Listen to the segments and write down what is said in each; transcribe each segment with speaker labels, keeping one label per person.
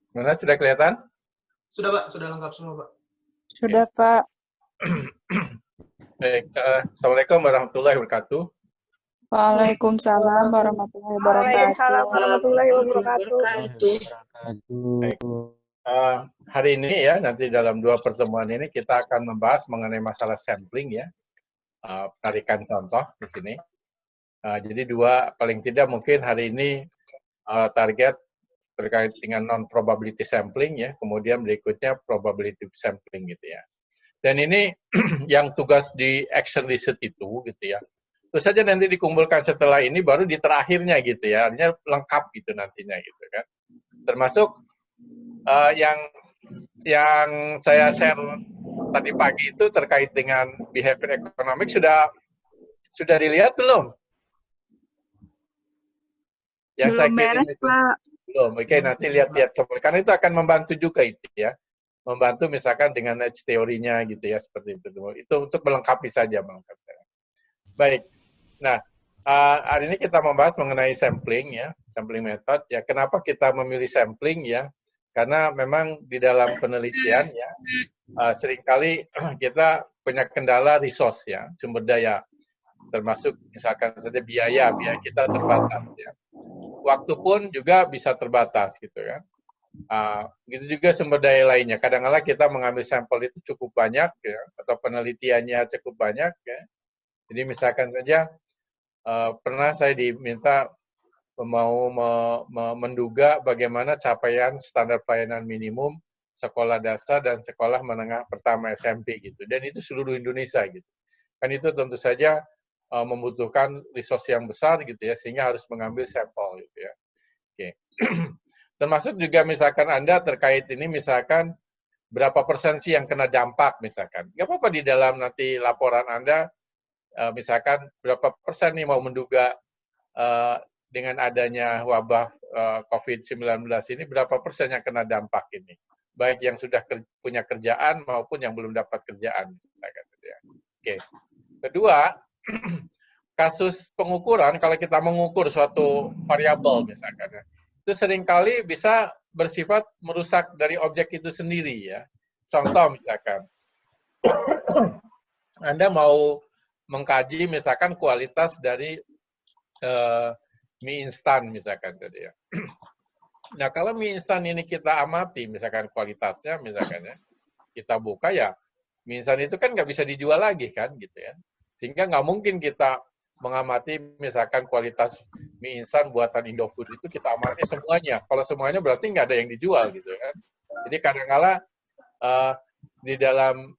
Speaker 1: Mana sudah kelihatan?
Speaker 2: Sudah, Pak. Sudah lengkap semua, Pak.
Speaker 3: Sudah, Pak.
Speaker 1: Baik, Assalamualaikum warahmatullahi wabarakatuh.
Speaker 3: Waalaikumsalam warahmatullahi wabarakatuh.
Speaker 4: Waalaikumsalam warahmatullahi wabarakatuh.
Speaker 1: Baik, hari ini ya, nanti dalam 2 pertemuan ini kita akan membahas mengenai masalah sampling ya, penarikan contoh di sini. Jadi 2, paling tidak mungkin hari ini target terkait dengan non-probability sampling ya, kemudian berikutnya probability sampling gitu ya. Dan ini yang tugas di action research itu gitu ya. Terus saja nanti dikumpulkan setelah ini baru di terakhirnya gitu ya, artinya lengkap gitu nantinya gitu kan. Termasuk yang saya share tadi pagi itu terkait dengan behavior economic sudah dilihat belum? Yang
Speaker 4: Belum
Speaker 1: saya kirim
Speaker 4: beres,
Speaker 1: itu
Speaker 4: Pak.
Speaker 1: belum. Oke, nanti lihat karena itu akan membantu juga itu ya. Membantu misalkan dengan edge teorinya gitu ya, seperti itu. Itu untuk melengkapi saja Bang. Baik. Nah, hari ini kita membahas mengenai sampling ya, sampling method ya. Kenapa kita memilih sampling ya? Karena memang di dalam penelitian ya, seringkali kita punya kendala resource ya, sumber daya, termasuk misalkan saja biaya kita terbatas ya. Waktu pun juga bisa terbatas gitu kan. Gitu juga sumber daya lainnya. Kadang-kadang kita mengambil sampel itu cukup banyak ya, atau penelitiannya cukup banyak ya. Jadi misalkan saja pernah saya diminta mau menduga bagaimana capaian standar pelayanan minimum sekolah dasar dan sekolah menengah pertama SMP gitu. Dan itu seluruh Indonesia gitu. Kan itu tentu saja membutuhkan resource yang besar gitu ya, sehingga harus mengambil sampel gitu ya. Oke. Termasuk juga misalkan Anda terkait ini misalkan berapa persen sih yang kena dampak misalkan. Nggak apa-apa di dalam nanti laporan Anda misalkan berapa persen nih mau menduga dengan adanya wabah COVID-19 ini berapa persen yang kena dampak ini. Baik yang sudah punya kerjaan maupun yang belum dapat kerjaan. Misalkan, ya. Oke. Kedua, kasus pengukuran, kalau kita mengukur suatu variabel misalkan, ya, itu seringkali bisa bersifat merusak dari objek itu sendiri ya. Contoh misalkan, Anda mau mengkaji misalkan kualitas dari mie instan misalkan tadi ya. Nah kalau mie instan ini kita amati misalkan kualitasnya misalkan ya, kita buka ya mie instan itu kan nggak bisa dijual lagi kan gitu ya. Sehingga nggak mungkin kita mengamati misalkan kualitas mie instan buatan Indofood itu kita amati semuanya. Kalau semuanya berarti nggak ada yang dijual gitu kan. Jadi kadang-kala di dalam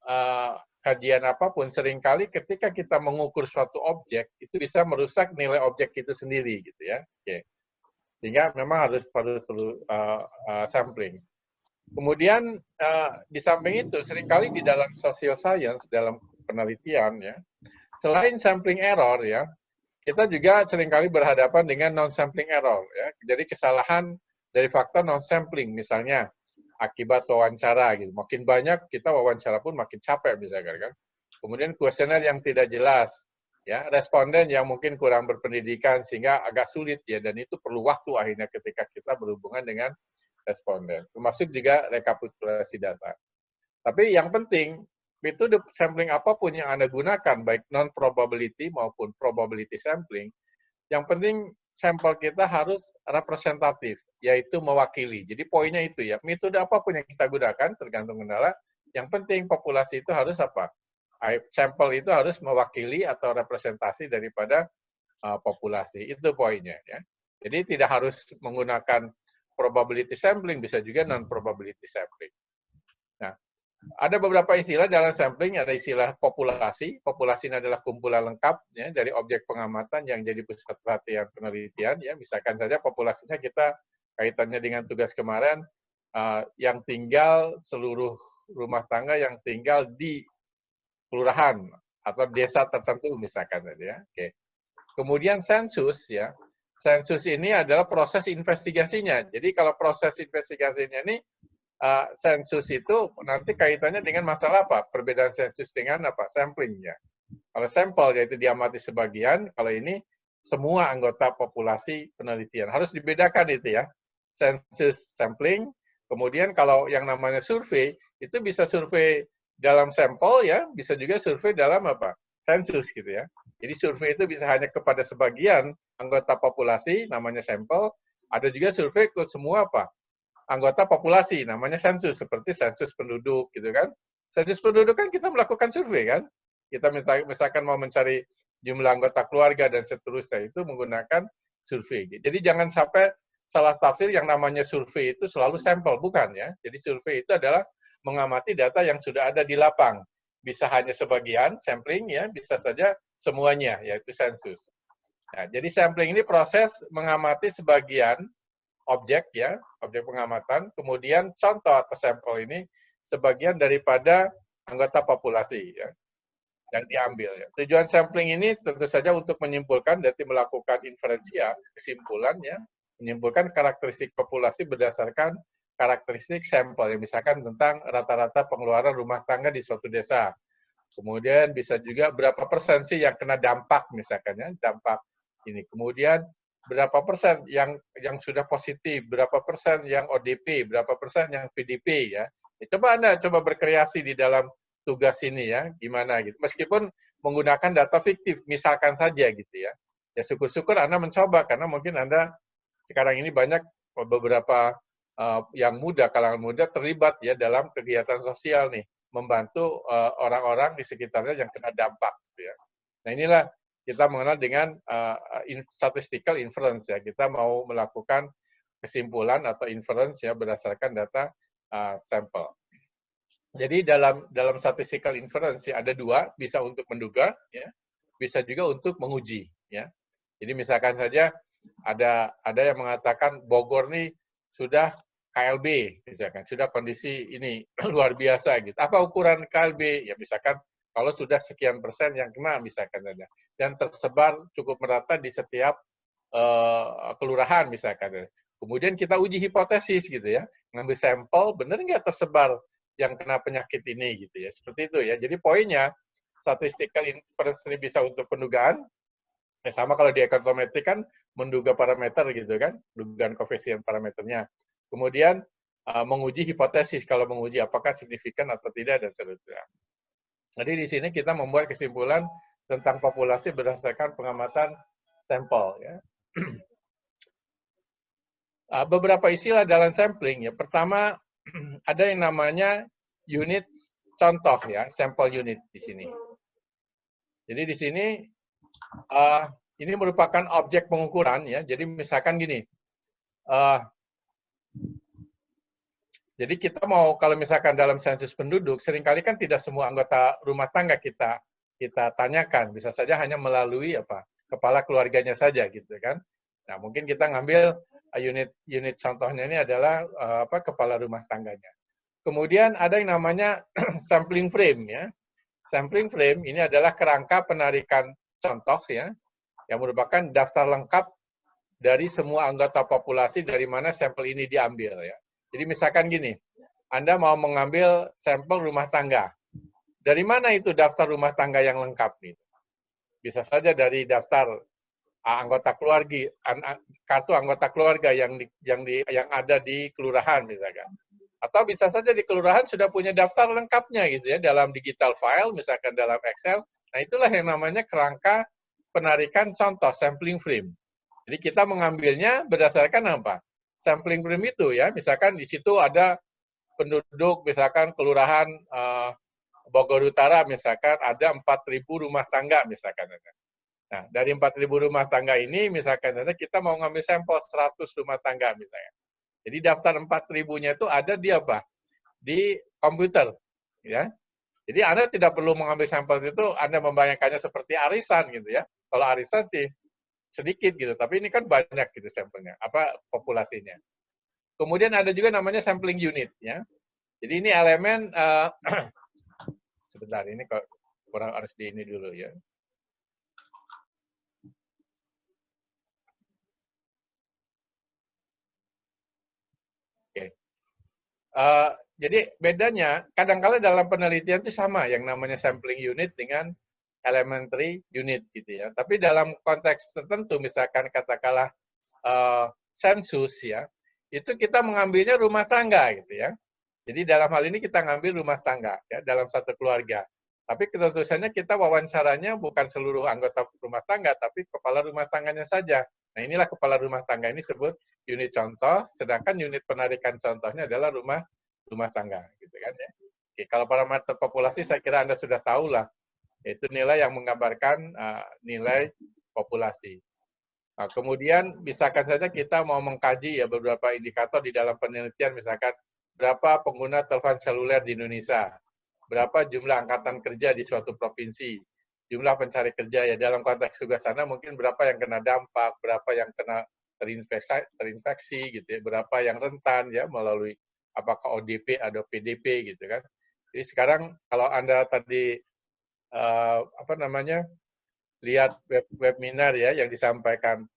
Speaker 1: kajian apapun, seringkali ketika kita mengukur suatu objek, itu bisa merusak nilai objek itu sendiri, gitu ya. Oke. Sehingga memang harus perlu sampling. Kemudian di samping itu, seringkali di dalam social science, dalam penelitian, ya, selain sampling error, ya, kita juga seringkali berhadapan dengan non-sampling error. Ya. Jadi kesalahan dari faktor non-sampling, misalnya, akibat wawancara gitu. Makin banyak kita wawancara pun makin capek misalkan kan. Kemudian kuesioner yang tidak jelas, ya responden yang mungkin kurang berpendidikan sehingga agak sulit ya dan itu perlu waktu akhirnya ketika kita berhubungan dengan responden. Termasuk juga rekapitulasi data. Tapi yang penting itu sampling apapun yang Anda gunakan baik non probability maupun probability sampling, yang penting sampel kita harus representatif, yaitu mewakili. Jadi poinnya itu ya, metode apapun yang kita gunakan, tergantung kendala, yang penting populasi itu harus apa? Sampel itu harus mewakili atau representasi daripada populasi. Itu poinnya. Ya. Jadi tidak harus menggunakan probability sampling, bisa juga non-probability sampling. Nah, ada beberapa istilah dalam sampling, ada istilah populasi. Populasi ini adalah kumpulan lengkap ya, dari objek pengamatan yang jadi pusat perhatian penelitian. Ya, misalkan saja populasinya kita kaitannya dengan tugas kemarin, yang tinggal seluruh rumah tangga yang tinggal di kelurahan atau desa tertentu misalkan tadi ya. Oke. Kemudian sensus ya. Sensus ini adalah proses investigasinya. Jadi kalau proses investigasinya ini sensus itu nanti kaitannya dengan masalah apa? Perbedaan sensus dengan apa? Samplingnya. Kalau sampel yaitu diamati sebagian, kalau ini semua anggota populasi penelitian. Harus dibedakan itu ya. Sensus sampling Kemudian kalau yang namanya survei, itu bisa survei dalam sampel ya, bisa juga survei dalam apa? Sensus gitu ya. Jadi survei itu bisa hanya kepada sebagian anggota populasi, namanya sampel. Ada juga survei ke semua apa? Anggota populasi, namanya sensus, seperti sensus penduduk gitu kan. Sensus penduduk kan kita melakukan survei kan. Kita misalkan mau mencari jumlah anggota keluarga dan seterusnya, itu menggunakan survei. Jadi jangan sampai salah tafsir yang namanya survei itu selalu sampel, bukan ya. Jadi survei itu adalah mengamati data yang sudah ada di lapang. Bisa hanya sebagian, sampling ya, bisa saja semuanya, yaitu sensus. Nah, jadi sampling ini proses mengamati sebagian objek ya, objek pengamatan, kemudian contoh atau sampel ini sebagian daripada anggota populasi ya, yang diambil. Ya. Tujuan sampling ini tentu saja untuk menyimpulkan, jadi melakukan inferensi ya, kesimpulan ya, menyimpulkan karakteristik populasi berdasarkan karakteristik sampel, yang misalkan tentang rata-rata pengeluaran rumah tangga di suatu desa. Kemudian bisa juga berapa persen sih yang kena dampak misalkan ya, dampak ini. Kemudian berapa persen yang sudah positif, berapa persen yang ODP, berapa persen yang PDP ya. Coba Anda coba berkreasi di dalam tugas ini ya, gimana gitu. Meskipun menggunakan data fiktif, misalkan saja gitu ya. Ya syukur-syukur Anda mencoba, karena mungkin Anda sekarang ini banyak beberapa yang muda, kalangan muda terlibat ya dalam kegiatan sosial nih, membantu orang-orang di sekitarnya yang kena dampak gitu ya. Nah inilah kita mengenal dengan statistical inference ya. Kita mau melakukan kesimpulan atau inference ya berdasarkan data sampel. Jadi dalam statistical inference ya, ada dua, bisa untuk menduga ya, bisa juga untuk menguji ya. Jadi misalkan saja ada yang mengatakan Bogor nih sudah KLB, misalkan sudah kondisi ini luar biasa gitu. Apa ukuran KLB? Ya misalkan kalau sudah sekian persen yang kena misalkan ada, dan tersebar cukup merata di setiap kelurahan misalkan. Kemudian kita uji hipotesis gitu ya, ngambil sampel, benar nggak tersebar yang kena penyakit ini gitu ya. Seperti itu ya. Jadi poinnya statistical inference ini bisa untuk pendugaan. Sama kalau di ekonometrik kan menduga parameter gitu kan, dugaan koefisien parameternya. Kemudian menguji hipotesis, kalau menguji apakah signifikan atau tidak dan seterusnya. Jadi di sini kita membuat kesimpulan tentang populasi berdasarkan pengamatan sampel ya. Beberapa istilah dalam sampling ya. Pertama ada yang namanya unit contoh ya, sampel unit di sini. Jadi di sini ini merupakan objek pengukuran ya. Jadi misalkan gini, jadi kita mau kalau misalkan dalam sensus penduduk, seringkali kan tidak semua anggota rumah tangga kita tanyakan, bisa saja hanya melalui apa kepala keluarganya saja gitu kan. Nah mungkin kita ngambil unit contohnya ini adalah kepala rumah tangganya. Kemudian ada yang namanya sampling frame ya. Sampling frame ini adalah kerangka penarikan contoh ya, yang merupakan daftar lengkap dari semua anggota populasi dari mana sampel ini diambil ya. Jadi misalkan gini, Anda mau mengambil sampel rumah tangga. Dari mana itu daftar rumah tangga yang lengkap nih? Bisa saja dari daftar anggota keluarga, kartu anggota keluarga yang ada di kelurahan misalkan. Atau bisa saja di kelurahan sudah punya daftar lengkapnya gitu ya dalam digital file, misalkan dalam Excel. Nah, itulah yang namanya kerangka penarikan contoh sampling frame. Jadi kita mengambilnya berdasarkan apa? Sampling frame itu ya, misalkan di situ ada penduduk, misalkan kelurahan Bogor Utara, misalkan ada 4.000 rumah tangga, misalkan. Nah, dari 4.000 rumah tangga ini, misalkan kita mau ngambil sampel 100 rumah tangga, misalnya. Jadi daftar 4.000-nya itu ada di apa? Di komputer, ya. Jadi Anda tidak perlu mengambil sampel itu, Anda membayangkannya seperti arisan, gitu ya. Kalau arisan sih sedikit gitu, tapi ini kan banyak gitu sampelnya, populasinya. Kemudian ada juga namanya sampling unit ya. Jadi ini elemen sebentar ini kok kurang harus di ini dulu ya. Oke. Jadi bedanya kadang-kala dalam penelitian itu sama yang namanya sampling unit dengan elementary unit gitu ya. Tapi dalam konteks tertentu misalkan katakanlah sensus ya, itu kita mengambilnya rumah tangga gitu ya. Jadi dalam hal ini kita ngambil rumah tangga ya dalam satu keluarga. Tapi ketentuannya kita wawancaranya bukan seluruh anggota rumah tangga, tapi kepala rumah tangganya saja. Nah inilah kepala rumah tangga ini disebut unit contoh, sedangkan unit penarikan contohnya adalah rumah tangga, gitu kan ya. Oke, kalau parameter populasi saya kira Anda sudah tahu lah, yaitu nilai yang menggambarkan nilai populasi. Nah, kemudian misalkan saja kita mau mengkaji ya beberapa indikator di dalam penelitian, misalkan berapa pengguna telepon seluler di Indonesia, berapa jumlah angkatan kerja di suatu provinsi, jumlah pencari kerja ya dalam konteks tugas sana mungkin berapa yang kena dampak, berapa yang kena terinfeksi gitu ya, berapa yang rentan ya melalui apakah ODP atau PDP gitu kan. Jadi sekarang kalau Anda tadi lihat webinar ya yang disampaikan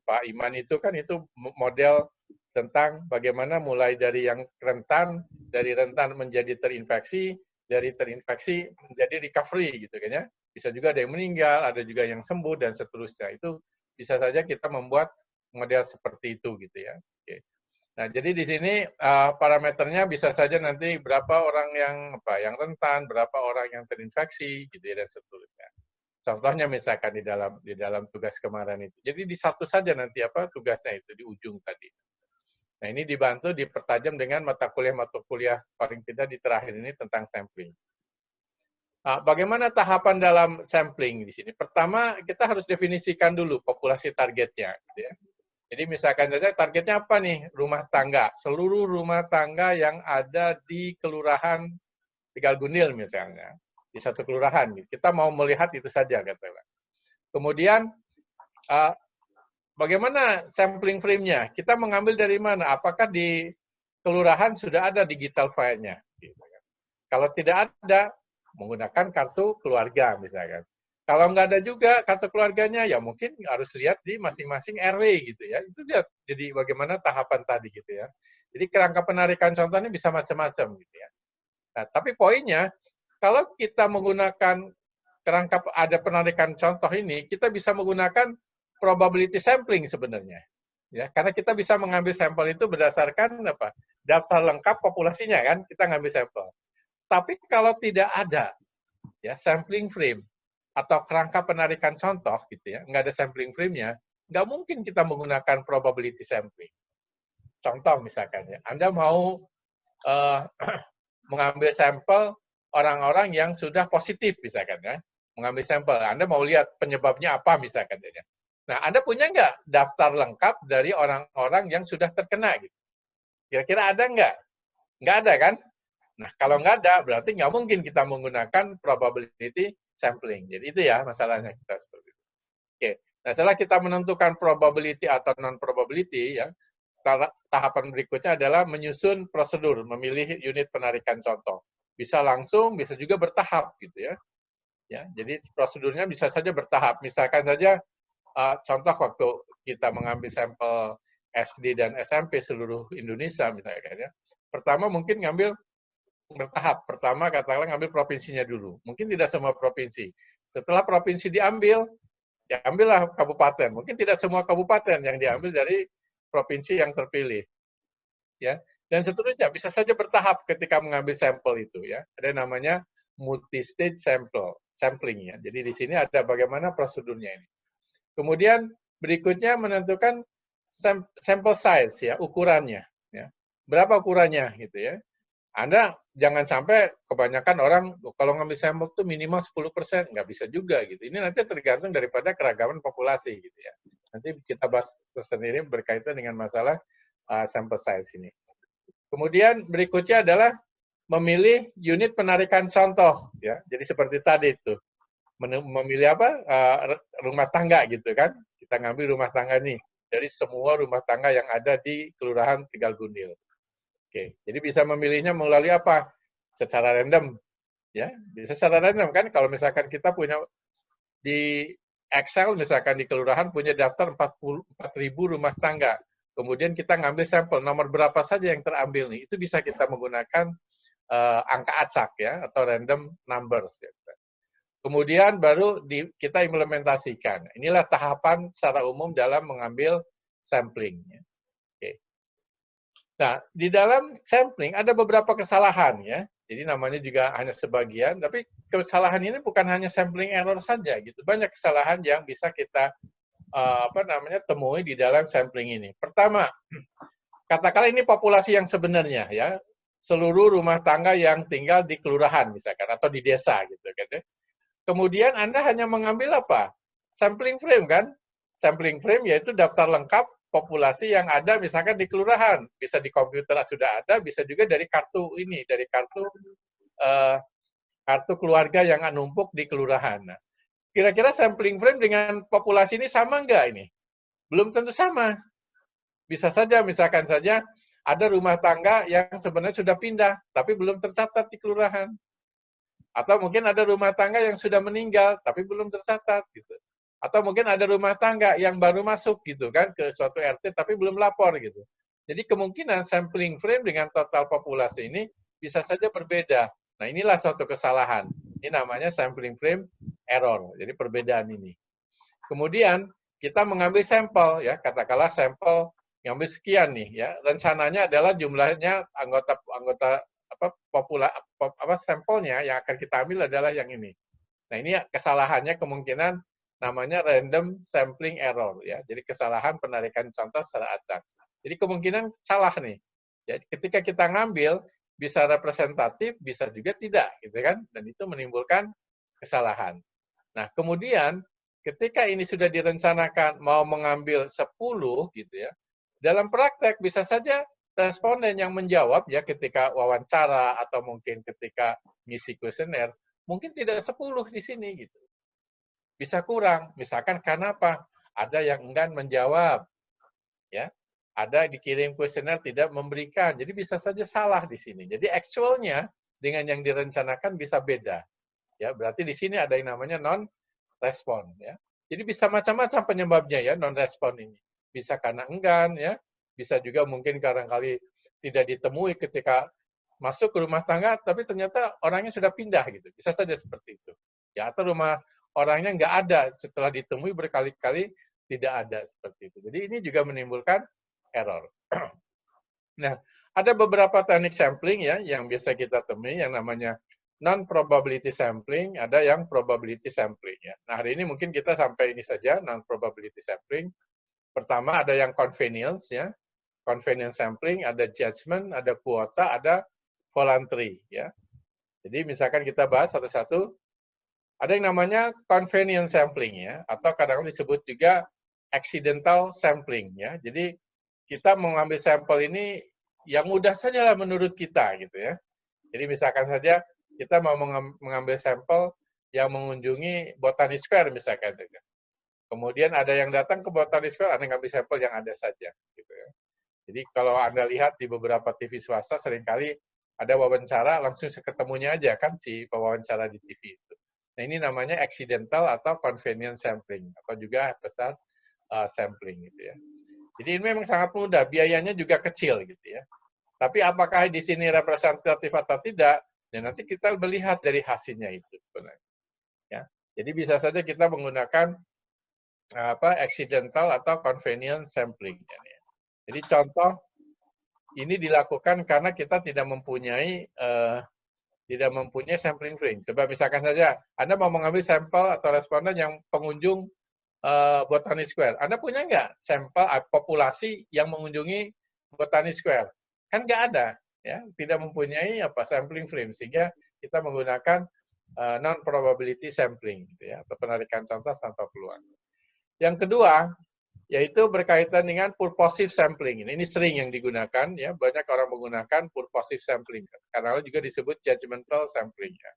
Speaker 1: Pak Iman itu kan itu model tentang bagaimana mulai dari yang rentan, dari rentan menjadi terinfeksi, dari terinfeksi menjadi recovery gitu kan ya. Bisa juga ada yang meninggal, ada juga yang sembuh dan seterusnya. Itu bisa saja kita membuat model seperti itu gitu ya. Oke. Nah, jadi di sini parameternya bisa saja nanti berapa orang yang rentan, berapa orang yang terinfeksi gitu ya dan seterusnya. Contohnya misalkan di dalam tugas kemarin itu. Jadi di satu saja nanti tugasnya itu di ujung tadi. Nah, ini dibantu dipertajam dengan mata kuliah paling tidak di terakhir ini tentang sampling. Nah, bagaimana tahapan dalam sampling di sini? Pertama, kita harus definisikan dulu populasi targetnya. Gitu ya. Jadi misalkan saja targetnya apa nih? Rumah tangga. Seluruh rumah tangga yang ada di Kelurahan Tegal Gundil misalnya. Di satu kelurahan. Kita mau melihat itu saja. Katakanlah. Kemudian, bagaimana sampling frame-nya? Kita mengambil dari mana? Apakah di kelurahan sudah ada digital file-nya? Kalau tidak ada, menggunakan kartu keluarga misalkan. Kalau nggak ada juga kartu keluarganya, ya mungkin harus lihat di masing-masing RW gitu ya. Itu lihat jadi bagaimana tahapan tadi gitu ya. Jadi kerangka penarikan contohnya bisa macam-macam gitu ya. Nah, tapi poinnya, kalau kita menggunakan kerangka ada penarikan contoh ini, kita bisa menggunakan probability sampling sebenarnya. Ya, karena kita bisa mengambil sampel itu berdasarkan daftar lengkap populasinya kan, kita ngambil sampel. Tapi kalau tidak ada ya sampling frame atau kerangka penarikan contoh gitu ya, nggak ada sampling frame-nya, nggak mungkin kita menggunakan probability sampling. Contoh misalkan ya, Anda mau mengambil sampel orang-orang yang sudah positif misalkan ya, mengambil sampel, Anda mau lihat penyebabnya apa misalkan ya. Nah, Anda punya nggak daftar lengkap dari orang-orang yang sudah terkena gitu? Kira-kira ada nggak? Nggak ada kan? Nah, kalau nggak ada, berarti nggak mungkin kita menggunakan probability sampling. Jadi itu ya masalahnya kita seperti itu. Oke. Nah, setelah kita menentukan probability atau non-probability, ya, tahapan berikutnya adalah menyusun prosedur, memilih unit penarikan contoh. Bisa langsung, bisa juga bertahap, gitu ya. Ya, jadi prosedurnya bisa saja bertahap. Misalkan saja, contoh waktu kita mengambil sampel SD dan SMP seluruh Indonesia, misalnya, ya. Pertama mungkin ngambil bertahap. Pertama katakanlah ngambil provinsinya dulu. Mungkin tidak semua provinsi. Setelah provinsi diambil, ya ambillah kabupaten. Mungkin tidak semua kabupaten yang diambil dari provinsi yang terpilih. Ya. Dan seterusnya bisa saja bertahap ketika mengambil sampel itu ya. Ada namanya multi-stage sampling ya. Jadi di sini ada bagaimana prosedurnya ini. Kemudian berikutnya menentukan sampel size ya, ukurannya ya. Berapa ukurannya gitu ya. Anda jangan sampai kebanyakan orang kalau ngambil sampel itu minimal 10%, nggak bisa juga gitu. Ini nanti tergantung daripada keragaman populasi gitu ya. Nanti kita bahas sendiri berkaitan dengan masalah sampel size ini. Kemudian berikutnya adalah memilih unit penarikan contoh ya. Jadi seperti tadi itu. Memilih rumah tangga gitu kan. Kita ngambil rumah tangga nih dari semua rumah tangga yang ada di Kelurahan Tegal Gundil. Oke, jadi bisa memilihnya melalui apa? Secara random, ya. Bisa secara random kan? Kalau misalkan kita punya di Excel, misalkan di kelurahan punya daftar 44.000 rumah tangga. Kemudian kita ngambil sampel nomor berapa saja yang terambil nih. Itu bisa kita menggunakan angka acak ya, atau random numbers. Ya. Kemudian baru kita implementasikan. Inilah tahapan secara umum dalam mengambil sampling. Ya. Nah, di dalam sampling ada beberapa kesalahan ya. Jadi namanya juga hanya sebagian, tapi kesalahan ini bukan hanya sampling error saja gitu. Banyak kesalahan yang bisa kita temui di dalam sampling ini. Pertama, katakanlah ini populasi yang sebenarnya ya, seluruh rumah tangga yang tinggal di kelurahan misalkan atau di desa gitu kan ya. Kemudian Anda hanya mengambil apa? Sampling frame kan? Sampling frame yaitu daftar lengkap populasi yang ada misalkan di kelurahan. Bisa di komputer sudah ada, bisa juga dari kartu ini, dari kartu kartu keluarga yang numpuk di kelurahan. Nah, kira-kira sampling frame dengan populasi ini sama enggak ini? Belum tentu sama. Bisa saja, misalkan saja, ada rumah tangga yang sebenarnya sudah pindah, tapi belum tercatat di kelurahan. Atau mungkin ada rumah tangga yang sudah meninggal, tapi belum tercatat. Gitu. Atau mungkin ada rumah tangga yang baru masuk gitu kan ke suatu RT, tapi belum lapor. Gitu. Jadi kemungkinan sampling frame dengan total populasi ini bisa saja berbeda. Nah inilah suatu kesalahan. Ini namanya sampling frame error. Jadi perbedaan ini. Kemudian kita mengambil sampel ya, katakanlah sampel ngambil sekian nih ya. Rencananya adalah jumlahnya anggota sampelnya yang akan kita ambil adalah yang ini. Nah, ini kesalahannya kemungkinan namanya random sampling error ya. Jadi kesalahan penarikan contoh secara acak. Jadi kemungkinan salah nih. Ya, ketika kita ngambil bisa representatif, bisa juga tidak gitu kan. Dan itu menimbulkan kesalahan. Nah, kemudian ketika ini sudah direncanakan mau mengambil 10 gitu ya. Dalam praktek bisa saja responden yang menjawab ya ketika wawancara atau mungkin ketika ngisi kuesioner mungkin tidak 10 di sini gitu. Bisa kurang, misalkan karena apa? Ada yang enggan menjawab. Ya. Ada dikirim kuesioner tidak memberikan. Jadi bisa saja salah di sini. Jadi actualnya dengan yang direncanakan bisa beda. Ya, berarti di sini ada yang namanya non-respon ya. Jadi bisa macam-macam penyebabnya ya non-respon ini. Bisa karena enggan ya, bisa juga mungkin barangkali tidak ditemui ketika masuk ke rumah tangga, tapi ternyata orangnya sudah pindah gitu. Bisa saja seperti itu. Ya, atau rumah orangnya nggak ada setelah ditemui berkali-kali tidak ada seperti itu. Jadi ini juga menimbulkan error. Nah, ada beberapa teknik sampling ya yang biasa kita temui yang namanya non-probability sampling, ada yang probability sampling ya. Nah, hari ini mungkin kita sampai ini saja non-probability sampling. Pertama ada yang convenience ya. Convenience sampling, ada judgment, ada kuota, ada voluntary ya. Jadi misalkan kita bahas satu-satu, ada yang namanya convenience sampling ya, atau kadang-kadang disebut juga accidental sampling ya. Jadi kita mengambil sampel ini yang mudah saja lah menurut kita gitu ya. Jadi misalkan saja kita mau mengambil sampel yang mengunjungi Botani Square misalkan. Kemudian ada yang datang ke Botani Square, ada yang ngambil sampel yang ada saja. Gitu ya. Jadi kalau Anda lihat di beberapa TV swasta seringkali ada wawancara langsung ketemunya aja kan si pewawancara di TV itu. Nah ini namanya accidental atau convenience sampling atau juga besar sampling gitu ya. Jadi ini memang sangat mudah, biayanya juga kecil gitu ya. Tapi apakah di sini representatif atau tidak? Ya nanti kita melihat dari hasilnya itu sebenarnya. Ya. Jadi bisa saja kita menggunakan accidental atau convenience sampling. Ya. Jadi contoh ini dilakukan karena kita tidak mempunyai sampling frame. Coba misalkan saja Anda mau mengambil sampel atau responden yang pengunjung Botani Square. Anda punya nggak sampel populasi yang mengunjungi Botani Square? Kan nggak ada, ya, tidak mempunyai sampling frame sehingga kita menggunakan non-probability sampling, gitu ya, atau penarikan contoh tanpa peluang. Yang kedua yaitu berkaitan dengan purposive sampling. Ini sering yang digunakan, ya, banyak orang menggunakan purposive sampling. Karena juga disebut judgmental sampling. Ya.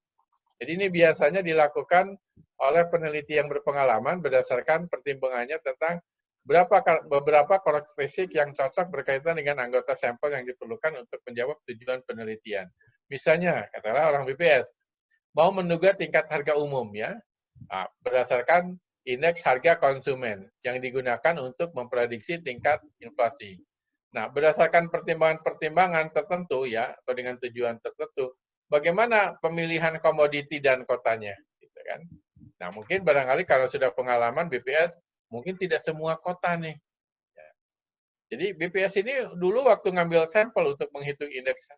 Speaker 1: Jadi ini biasanya dilakukan oleh peneliti yang berpengalaman berdasarkan pertimbangannya tentang beberapa karakteristik yang cocok berkaitan dengan anggota sampel yang diperlukan untuk menjawab tujuan penelitian. Misalnya, katakanlah orang BPS mau menduga tingkat harga umum ya, berdasarkan indeks harga konsumen yang digunakan untuk memprediksi tingkat inflasi. Nah, berdasarkan pertimbangan-pertimbangan tertentu ya, atau dengan tujuan tertentu, bagaimana pemilihan komoditi dan kotanya, gitu kan? Nah, mungkin barangkali kalau sudah pengalaman BPS, mungkin tidak semua kota nih. Ya. Jadi BPS ini dulu waktu ngambil sampel untuk menghitung indeks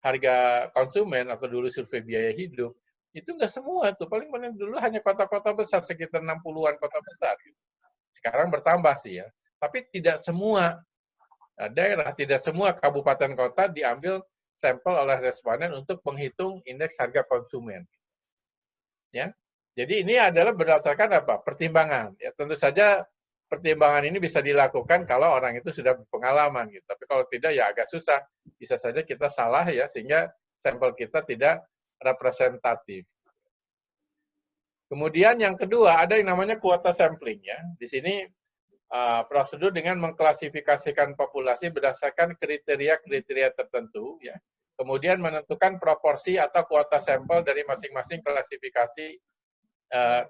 Speaker 1: harga konsumen atau dulu survei biaya hidup, itu nggak semua tuh, paling dulu hanya kota-kota besar, sekitar 60-an kota besar. Gitu. Sekarang bertambah sih ya, tapi tidak semua daerah, tidak semua kabupaten kota diambil sampel oleh responden untuk menghitung indeks harga konsumen. Ya, jadi ini adalah berdasarkan apa? Pertimbangan. Ya, tentu saja pertimbangan ini bisa dilakukan kalau orang itu sudah berpengalaman gitu. Tapi kalau tidak ya agak susah. Bisa saja kita salah ya sehingga sampel kita tidak representatif. Kemudian yang kedua ada yang namanya kuota sampling ya. Di sini prosedur dengan mengklasifikasikan populasi berdasarkan kriteria-kriteria tertentu ya. Kemudian menentukan proporsi atau kuota sampel dari masing-masing klasifikasi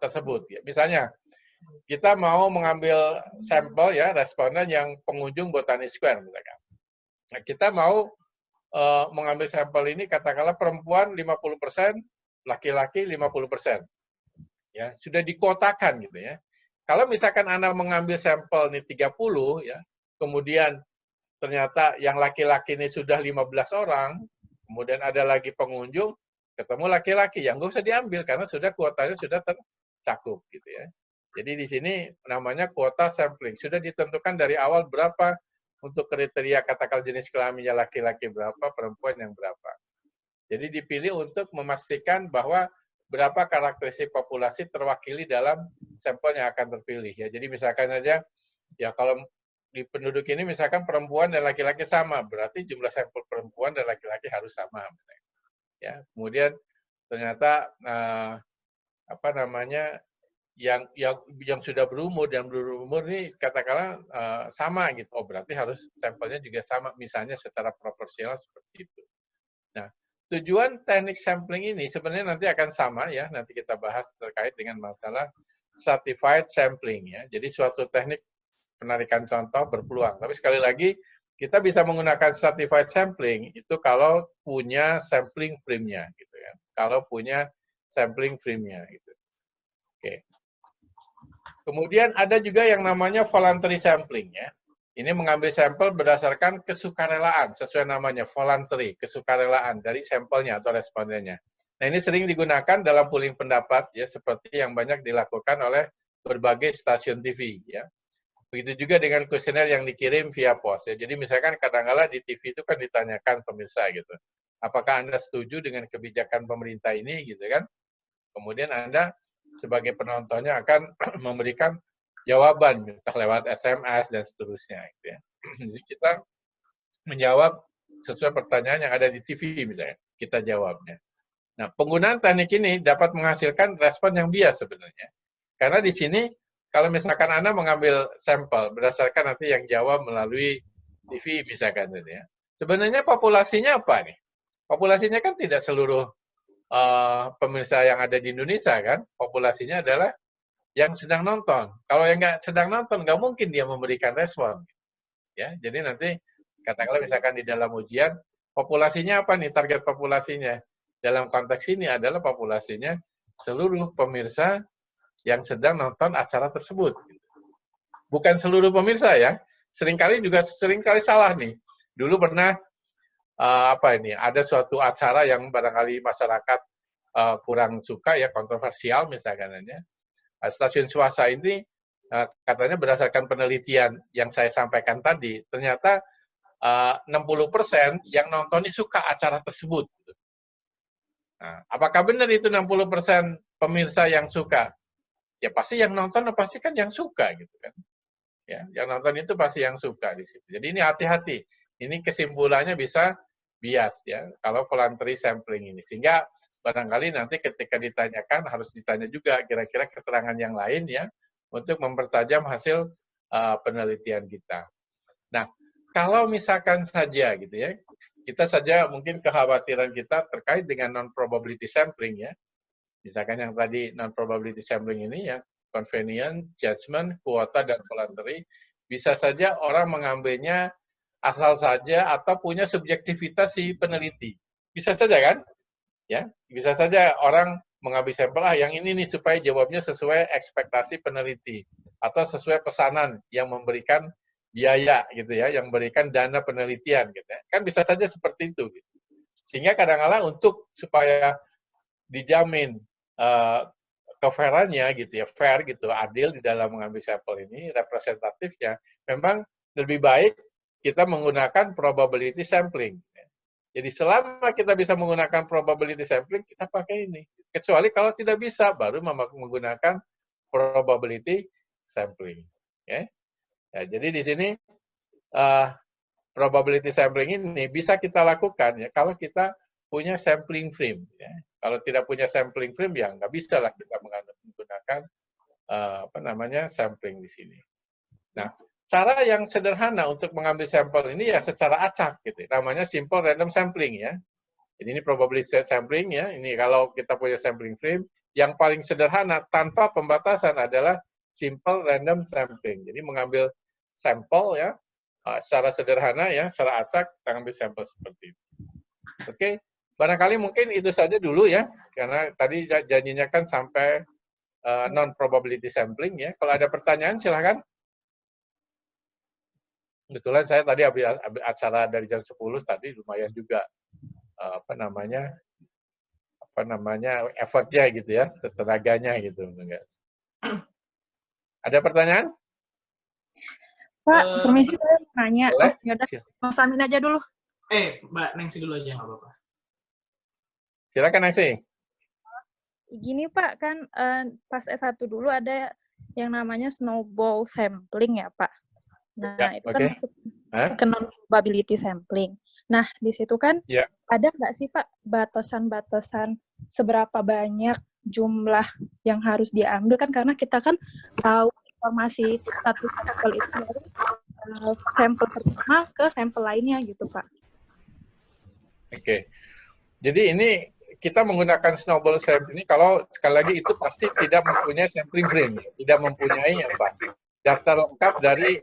Speaker 1: tersebut. Ya. Misalnya, kita mau mengambil sampel ya responden yang pengunjung Botani Square misalkan. Nah, kita mau mengambil sampel ini katakanlah perempuan 50%, laki-laki 50%. Ya, sudah dikotakan gitu ya. Kalau misalkan Anda mengambil sampel ini 30 ya, kemudian ternyata yang laki-laki ini sudah 15 orang, kemudian ada lagi pengunjung, ketemu laki-laki, yang nggak usah diambil karena sudah kuotanya sudah tercakup gitu ya. Jadi di sini namanya kuota sampling. Sudah ditentukan dari awal berapa untuk kriteria katakan jenis kelaminnya laki-laki berapa, perempuan yang berapa. Jadi dipilih untuk memastikan bahwa berapa karakteristik populasi terwakili dalam sampel yang akan terpilih ya. Jadi misalkan aja ya kalau di penduduk ini misalkan perempuan dan laki-laki sama, berarti jumlah sampel perempuan dan laki-laki harus sama. Ya, kemudian ternyata apa namanya yang sudah berumur dan belum berumur ini katakanlah sama gitu. Oh berarti harus sampelnya juga sama, misalnya secara proporsional seperti itu. Nah, tujuan teknik sampling ini sebenarnya nanti akan sama ya, nanti kita bahas terkait dengan masalah stratified sampling ya. Jadi suatu teknik penarikan contoh berpeluang. Tapi sekali lagi kita bisa menggunakan stratified sampling itu kalau punya sampling frame-nya gitu ya. Kalau punya sampling frame-nya gitu. Oke. Kemudian ada juga yang namanya voluntary sampling ya. Ini mengambil sampel berdasarkan kesukarelaan, sesuai namanya voluntary, kesukarelaan dari sampelnya atau respondennya. Nah, ini sering digunakan dalam polling pendapat ya, seperti yang banyak dilakukan oleh berbagai stasiun TV ya. Begitu juga dengan kuesioner yang dikirim via pos ya. Jadi misalkan kadang-kala di TV itu kan ditanyakan pemirsa gitu. Apakah Anda setuju dengan kebijakan pemerintah ini gitu kan? Kemudian Anda sebagai penontonnya akan memberikan jawaban entah lewat SMS dan seterusnya gitu ya. Jadi kita menjawab sesuai pertanyaan yang ada di TV misalnya, kita jawabnya. Nah, penggunaan teknik ini dapat menghasilkan respon yang bias sebenarnya. Karena di sini kalau misalkan Anda mengambil sampel berdasarkan nanti yang jawab melalui TV misalkan gitu ya. Sebenarnya populasinya apa nih? Populasinya kan tidak seluruh pemirsa yang ada di Indonesia kan, populasinya adalah yang sedang nonton. Kalau yang nggak sedang nonton, nggak mungkin dia memberikan respon. Ya, jadi nanti katakanlah misalkan di dalam ujian, populasinya apa nih target populasinya? Dalam konteks ini adalah populasinya seluruh pemirsa yang sedang nonton acara tersebut. Bukan seluruh pemirsa ya, seringkali salah nih. Dulu pernah ada suatu acara yang barangkali masyarakat kurang suka ya, kontroversial misalkan ya. Stasiun swasta ini katanya berdasarkan penelitian yang saya sampaikan tadi, ternyata 60% yang nonton ini suka acara tersebut. Nah, apakah benar itu 60% pemirsa yang suka? Ya pasti yang nonton pasti kan yang suka gitu kan. Ya, yang nonton itu pasti yang suka di situ. Jadi ini hati-hati. Ini kesimpulannya bisa bias ya kalau voluntary sampling ini, sehingga barangkali nanti ketika ditanyakan harus ditanya juga kira-kira keterangan yang lain ya untuk mempertajam hasil penelitian kita. Nah, kalau misalkan saja gitu ya, kita saja mungkin kekhawatiran kita terkait dengan non-probability sampling ya, misalkan yang tadi non-probability sampling ini ya, convenient, judgment, kuota, dan voluntary, bisa saja orang mengambilnya asal saja atau punya subjektivitas si peneliti. Bisa saja kan? Ya, bisa saja orang mengambil sampel yang ini nih supaya jawabnya sesuai ekspektasi peneliti atau sesuai pesanan yang memberikan biaya gitu ya, yang berikan dana penelitian gitu ya. Kan bisa saja seperti itu. Gitu. Sehingga kadang-kala untuk supaya dijamin kefairannya gitu ya, fair gitu, adil di dalam mengambil sampel ini, representatifnya, memang lebih baik kita menggunakan probability sampling. Jadi selama kita bisa menggunakan probability sampling, kita pakai ini. Kecuali kalau tidak bisa, baru menggunakan probability sampling. Ya. Ya, jadi di sini probability sampling ini bisa kita lakukan ya kalau kita punya sampling frame. Ya. Kalau tidak punya sampling frame, ya nggak bisa lah kita menggunakan sampling di sini. Nah, cara yang sederhana untuk mengambil sampel ini ya secara acak gitu. Namanya simple random sampling ya. Jadi ini probability sampling ya. Ini kalau kita punya sampling frame, yang paling sederhana tanpa pembatasan adalah simple random sampling. Jadi mengambil sampel ya secara sederhana ya, secara acak kita ambil sampel seperti itu. Oke. Barangkali mungkin itu saja dulu ya, karena tadi janjinya kan sampai non probability sampling ya. Kalau ada pertanyaan silahkan. Kebetulan saya tadi habis acara dari jam 10 tadi lumayan juga effortnya gitu ya, tenaganya gitu. Ada pertanyaan?
Speaker 4: Pak, permisi saya mau nanya.
Speaker 1: Boleh?
Speaker 4: Yaudah, Mas Amin aja dulu.
Speaker 2: Mbak Nengsi dulu aja, nggak apa-apa.
Speaker 1: Silakan Nasi.
Speaker 4: Gini Pak, kan pas S1 dulu ada yang namanya snowball sampling ya Pak. Nah,
Speaker 1: Ya,
Speaker 4: itu kan masuk ke non-probability sampling. Nah, di situ kan ada nggak sih Pak batasan-batasan seberapa banyak jumlah yang harus diambil kan karena kita kan tahu informasi satu sampel itu dari sampel pertama ke sampel lainnya gitu Pak.
Speaker 1: Oke. Jadi ini kita menggunakan snowball sampling ini kalau sekali lagi itu pasti tidak mempunyai sampling frame, tidak mempunyai daftar lengkap dari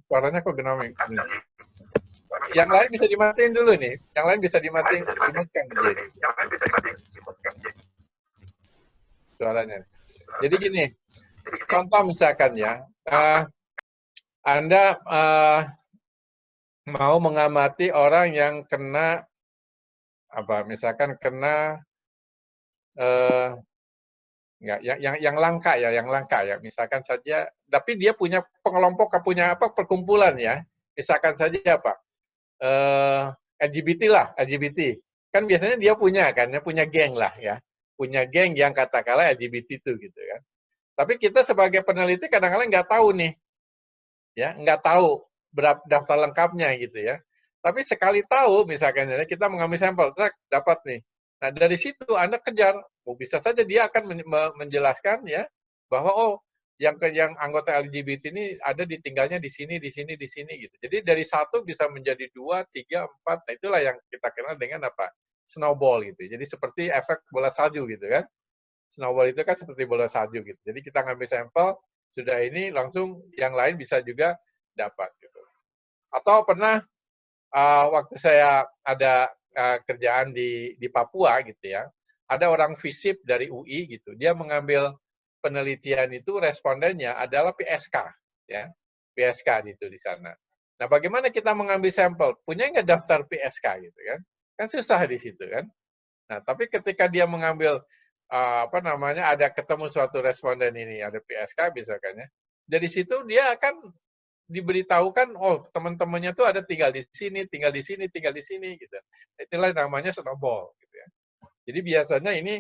Speaker 1: suaranya kok genaming. Yang lain bisa dimatiin dulu nih. Yang lain bisa dimatiin. Suaranya. Jadi gini, contoh misalkan ya, Anda mau mengamati orang yang kena misalkan kena yang langka ya, misalkan saja, tapi dia punya pengelompok, punya perkumpulan ya, misalkan saja LGBT kan biasanya dia punya geng lah ya, punya geng yang katakanlah LGBT itu gitu kan. Tapi kita sebagai peneliti kadang-kadang nggak tahu nih, ya nggak tahu berapa daftar lengkapnya gitu ya. Tapi sekali tahu misalkan kita mengambil sampel, dapat nih. Nah dari situ Anda kejar, bisa saja dia akan menjelaskan ya bahwa yang anggota LGBT ini ada tinggalnya di sini gitu. Jadi dari 1 bisa menjadi 2, 3, 4. Nah itulah yang kita kenal dengan snowball gitu. Jadi seperti efek bola salju gitu kan. Snowball itu kan seperti bola salju gitu. Jadi kita ngambil sampel, sudah ini langsung yang lain bisa juga dapat gitu. Atau pernah waktu saya ada kerjaan di Papua gitu ya, ada orang FISIP dari UI gitu, dia mengambil penelitian itu respondennya adalah PSK ya, PSK gitu di sana. Nah bagaimana kita mengambil sampel? Punya nggak daftar PSK gitu kan? Kan susah di situ kan. Nah tapi ketika dia mengambil ada ketemu suatu responden ini ada PSK misalkan ya, dari situ dia akan diberitahukan, teman-temannya tuh ada tinggal di sini gitu. Itulah namanya snowball gitu ya. Jadi biasanya ini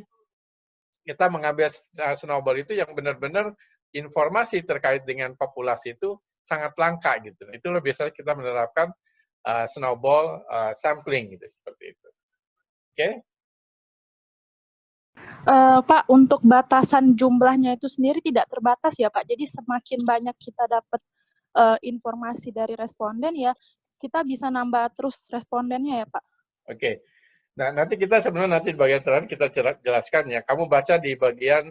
Speaker 1: kita mengambil snowball itu yang benar-benar informasi terkait dengan populasi itu sangat langka gitu. Itulah biasanya kita menerapkan snowball sampling gitu seperti itu. Oke?
Speaker 3: Pak, untuk batasan jumlahnya itu sendiri tidak terbatas ya Pak. Jadi semakin banyak kita dapat informasi dari responden ya, kita bisa nambah terus respondennya ya Pak.
Speaker 1: Oke. Nah, nanti kita sebenarnya di bagian terakhir kita jelaskan ya. Kamu baca di bagian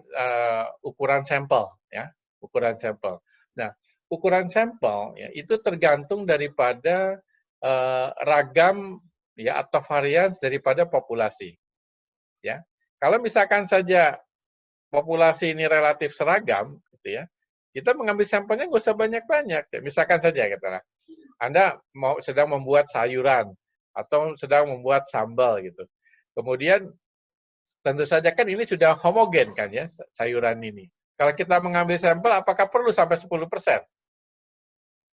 Speaker 1: ukuran sampel ya, ukuran sampel. Nah, ukuran sampel ya itu tergantung daripada ragam ya atau varians daripada populasi. Ya. Kalau misalkan saja populasi ini relatif seragam gitu ya, kita mengambil sampelnya nggak usah banyak-banyak. Ya, misalkan saja katakanlah, Anda sedang membuat sayuran atau sedang membuat sambal gitu. Kemudian tentu saja kan ini sudah homogen kan ya sayuran ini. Kalau kita mengambil sampel, apakah perlu sampai 10%?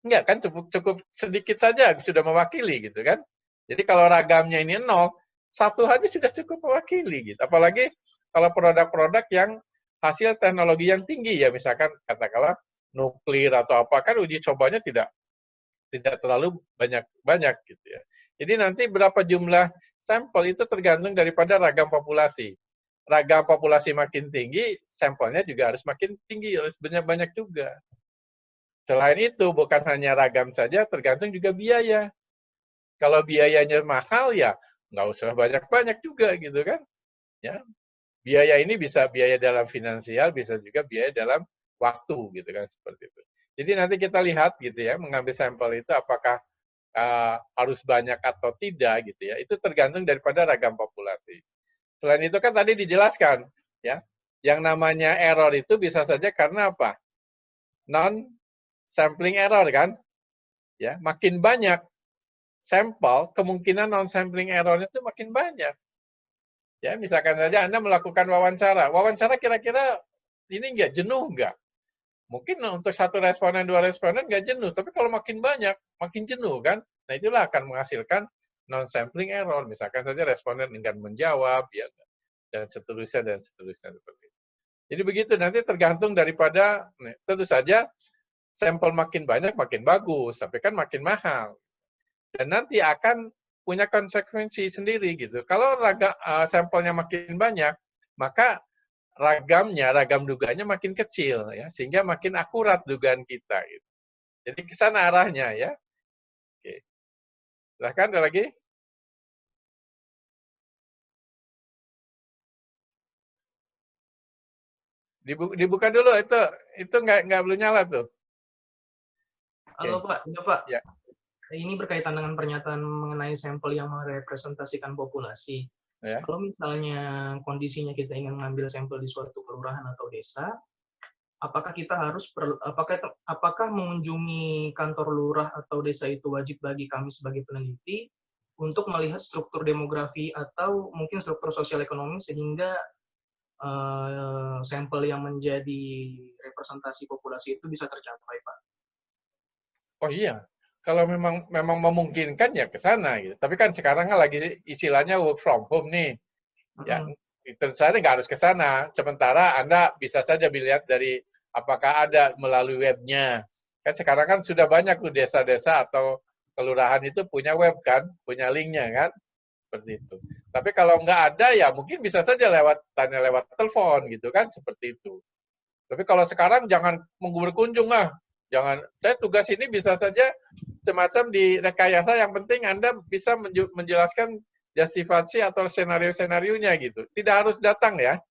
Speaker 1: Enggak kan, cukup sedikit saja sudah mewakili gitu kan. Jadi kalau ragamnya ini 0, satu aja sudah cukup mewakili gitu. Apalagi kalau produk-produk yang hasil teknologi yang tinggi ya, misalkan katakanlah nuklir atau apa, kan uji cobanya tidak terlalu banyak gitu ya. Jadi nanti berapa jumlah sampel itu tergantung daripada ragam populasi. Ragam populasi makin tinggi, sampelnya juga harus makin tinggi, harus banyak-banyak juga. Selain itu, bukan hanya ragam saja, tergantung juga biaya. Kalau biayanya mahal, ya nggak usah banyak-banyak juga, gitu kan. Ya, biaya ini bisa biaya dalam finansial, bisa juga biaya dalam waktu, gitu kan, seperti itu. Jadi nanti kita lihat, gitu ya, mengambil sampel itu apakah harus banyak atau tidak, gitu ya. Itu tergantung daripada ragam populasi. Selain itu kan tadi dijelaskan, ya, yang namanya error itu bisa saja karena apa? Non-sampling error kan? Ya, makin banyak sampel, kemungkinan non-sampling error itu makin banyak. Ya, misalkan saja Anda melakukan wawancara. Wawancara kira-kira ini nggak jenuh nggak? Mungkin untuk satu responden, dua responden nggak jenuh, tapi kalau makin banyak, makin jenuh kan? Nah, itulah akan menghasilkan non-sampling error. Misalkan saja responden enggan menjawab, ya, dan seterusnya seperti itu. Jadi begitu, nanti tergantung daripada, tentu saja sampel makin banyak makin bagus, tapi kan makin mahal. Dan nanti akan punya konsekuensi sendiri gitu. Kalau sampelnya makin banyak, maka ragam dugaannya makin kecil ya, sehingga makin akurat dugaan kita gitu. Jadi ke sana arahnya ya. Oke. Silahkan ada lagi. Dibuka dulu itu nggak belum nyala tuh.
Speaker 2: Halo Pak, ya Pak.
Speaker 1: Ya.
Speaker 2: Ini berkaitan dengan pernyataan mengenai sampel yang merepresentasikan populasi. Ya. Kalau misalnya kondisinya kita ingin mengambil sampel di suatu kelurahan atau desa, apakah kita harus apakah mengunjungi kantor lurah atau desa itu wajib bagi kami sebagai peneliti untuk melihat struktur demografi atau mungkin struktur sosial ekonomi sehingga sampel yang menjadi representasi populasi itu bisa tercapai, Pak?
Speaker 1: Oh iya, kalau memang memungkinkan ya ke sana gitu. Tapi kan sekarang kan lagi istilahnya work from home nih. Ya, tentu saja nggak harus ke sana. Sementara Anda bisa saja melihat dari apakah ada melalui webnya. Kan sekarang kan sudah banyak tuh desa-desa atau kelurahan itu punya web kan, punya linknya kan, seperti itu. Tapi kalau nggak ada ya mungkin bisa saja tanya lewat telepon gitu kan, seperti itu. Tapi kalau sekarang jangan berkunjung lah. Jangan, saya tugas ini bisa saja semacam di rekayasa, yang penting Anda bisa menjelaskan justifikasi atau senario-senarionya gitu. Tidak harus datang ya.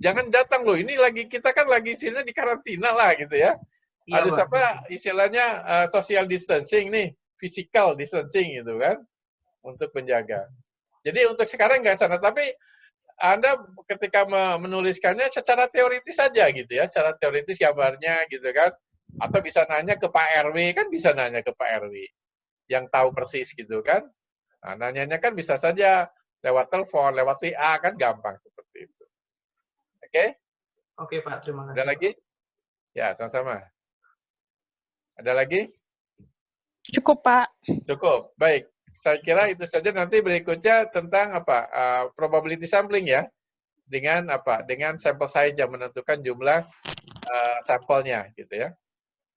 Speaker 1: Jangan datang loh, ini kita kan lagi istilahnya di karantina lah gitu ya. Iya, harus apa istilahnya social distancing nih, physical distancing gitu kan, untuk menjaga. Jadi untuk sekarang nggak sana, tapi Anda ketika menuliskannya secara teoritis saja gitu ya, secara teoritis gambarnya gitu kan, atau bisa nanya ke Pak RW, kan bisa nanya ke Pak RW yang tahu persis gitu kan. Nah, nanyanya kan bisa saja lewat telepon, lewat WA, kan gampang seperti itu. Oke?
Speaker 2: Oke Pak, terima kasih.
Speaker 1: Ada lagi? Ya, sama-sama. Ada lagi?
Speaker 3: Cukup Pak.
Speaker 1: Cukup, baik. Saya kira itu saja. Nanti berikutnya tentang apa probability sampling ya, dengan sampel size yang menentukan jumlah sampelnya gitu ya.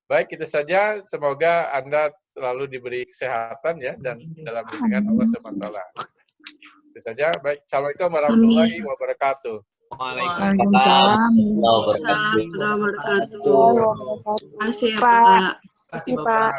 Speaker 1: Baik, itu saja. Semoga Anda selalu diberi kesehatan ya, dan dalam lindungan Allah SWT. Itu saja. Baik, assalamualaikum warahmatullahi wabarakatuh.
Speaker 5: Waalaikumsalam warahmatullahi wabarakatuh. Terima kasih Pak.
Speaker 2: Terima kasih Pak.